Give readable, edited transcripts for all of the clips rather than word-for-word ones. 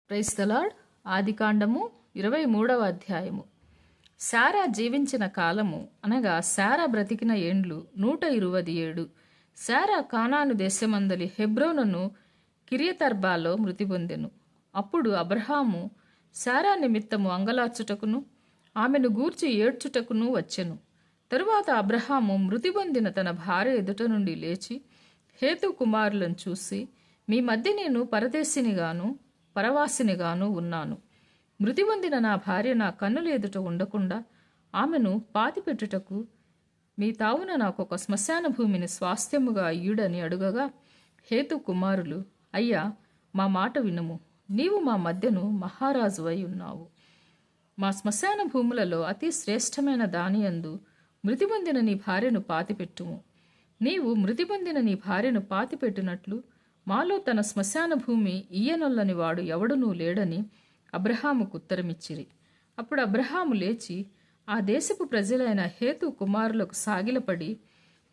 Praise the lord. ఆదికాండము 23వ అధ్యాయము. శారా జీవించిన కాలము అనగా శారా బ్రతికిన ఏండ్లు 127. శారా కానాను దేశమందలి హెబ్రోనును కిరియతర్బాలో మృతి పొందెను. అప్పుడు అబ్రహాము శారా నిమిత్తము అంగలార్చుటకును ఆమెను గూర్చి ఏడ్చుటకును వచ్చెను. తరువాత అబ్రహాము మృతి పొందిన తన భార్య ఎదుట నుండి లేచి హేతు కుమారులను చూసి, మీ మధ్య నేను పరదేశినిగాను పరవాసినిగాను ఉన్నాను. మృతి పొందిన నా భార్య నా కన్నుల ఎదుట ఉండకుండా ఆమెను పాతిపెట్టుటకు మీ తావున నాకు ఒక శ్మశాన భూమిని స్వాస్థ్యముగా ఇయ్యుడని అడుగగా, హేతు కుమారులు, అయ్యా, మా మాట వినుము. నీవు మా మధ్యను మహారాజు అయి ఉన్నావు. మా శ్మశాన భూములలో అతి శ్రేష్టమైన దానియందు మృతి పొందిన నీ భార్యను పాతిపెట్టుము. నీవు మృతి పొందిన నీ భార్యను పాతిపెట్టినట్లు మాలో తన శ్మశాన భూమి ఈయనొల్లని వాడు ఎవడునూ లేడని అబ్రహాముకు ఉత్తరమిచ్చిరి. అప్పుడు అబ్రహాము లేచి ఆ దేశపు ప్రజలైన హేతు కుమారులకు సాగిలపడి,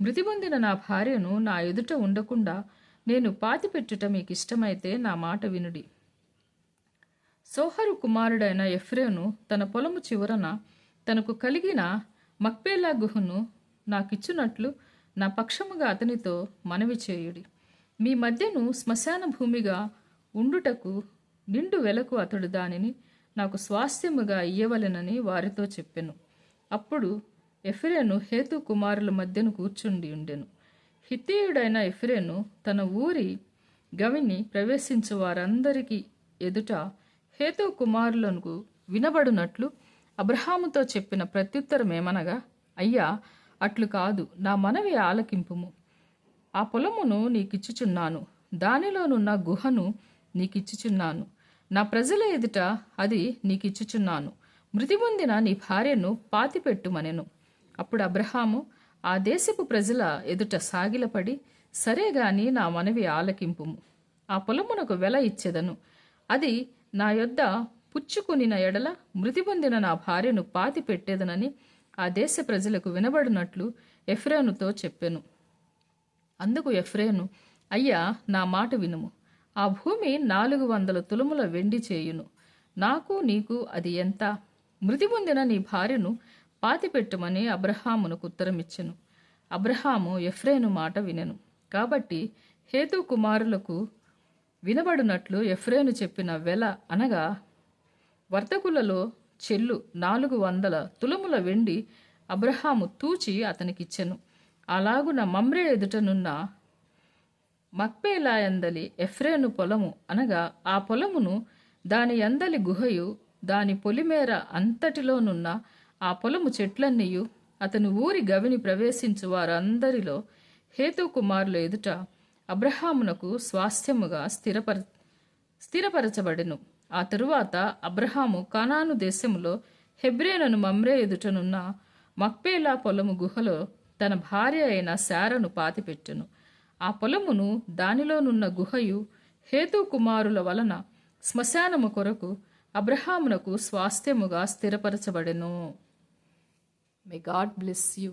మృతి పొందిన నా భార్యను నా ఎదుట ఉండకుండా నేను పాతిపెట్టుట మీకు ఇష్టమైతే నా మాట వినుడి. సోహరు కుమారుడైన ఎఫ్రేను తన పొలము చివరన తనకు కలిగిన మక్పేలా గుహను నాకిచ్చునట్లు నా పక్షముగా అతనితో మనవి చేయుడి. మీ మధ్యను శ్మశాన భూమిగా ఉండుటకు నిండు వెలకు అతడు దానిని నాకు స్వాస్థ్యముగా ఇయ్యవలెనని వారితో చెప్పెను. అప్పుడు ఎఫ్రేను హేతు కుమారుల మధ్యను కూర్చుండి ఉండెను. హిత్తీయుడైన ఎఫ్రేను తన ఊరి గవిని ప్రవేశించు వారందరికీ ఎదుట హేతు కుమారులకు వినబడునట్లు అబ్రహాముతో చెప్పిన ప్రత్యుత్తరం ఏమనగా, అయ్యా, అట్లు కాదు, నా మనవి ఆలకింపుము. ఆ పొలమును నీకిచ్చుచున్నాను, దానిలోనున్న గుహను నీకిచ్చుచున్నాను, నా ప్రజల ఎదుట అది నీకిచ్చుచున్నాను. మృతి పొందిన నీ భార్యను పాతిపెట్టుమనెను. అప్పుడు అబ్రహాము ఆ దేశపు ప్రజల ఎదుట సాగిలపడి, సరేగాని నా మనవి ఆలకింపుము. ఆ పొలమునకు వెల ఇచ్చెదను. అది నా యొద్ద పుచ్చుకునిన ఎడల మృతి పొందిన నా భార్యను పాతిపెట్టేదనని ఆ దేశ ప్రజలకు వినబడినట్లు ఎఫ్రేనుతో చెప్పెను. అందుకు ఎఫ్రేను, అయ్యా, నా మాట వినుము. ఆ భూమి 400 తులముల వెండి చేయును. నాకు నీకు అది ఎంత? మృతి పొందిన నీ భార్యను పాతిపెట్టుమని అబ్రహామునకు ఉత్తరమిచ్చెను. అబ్రహాము ఎఫ్రేను మాట వినెను. కాబట్టి హేతు కుమారులకు వినబడినట్లు ఎఫ్రేను చెప్పిన వెల అనగా వర్తకులలో చెల్లు 400 తులముల వెండి అబ్రహాము తూచి అతనికిచ్చెను. అలాగున మమ్రే ఎదుటనున్న మక్పేలా యందలి ఎఫ్రేను పొలము అనగా ఆ పొలమును, దాని యందలి గుహయు, దాని పొలిమేర అంతటిలోనున్న ఆ పొలము చెట్లన్నీయు అతని ఊరి గవిని ప్రవేశించు వారందరిలో హేతు కుమారుల ఎదుట అబ్రహామునకు స్వాస్థ్యముగా స్థిరపరచబడెను. ఆ తరువాత అబ్రహాము కానాను దేశములో హెబ్రోనును మమ్రే ఎదుటనున్న మక్పేలా పొలము గుహలో తన భార్య అయిన శారను పాతిపెట్టెను. ఆ పొలమును, దానిలోనున్న గుహయు హేతు కుమారుల వలన శ్మశానము కొరకు అబ్రహామునకు స్వాస్థ్యముగా స్థిరపరచబడెను. May God bless you.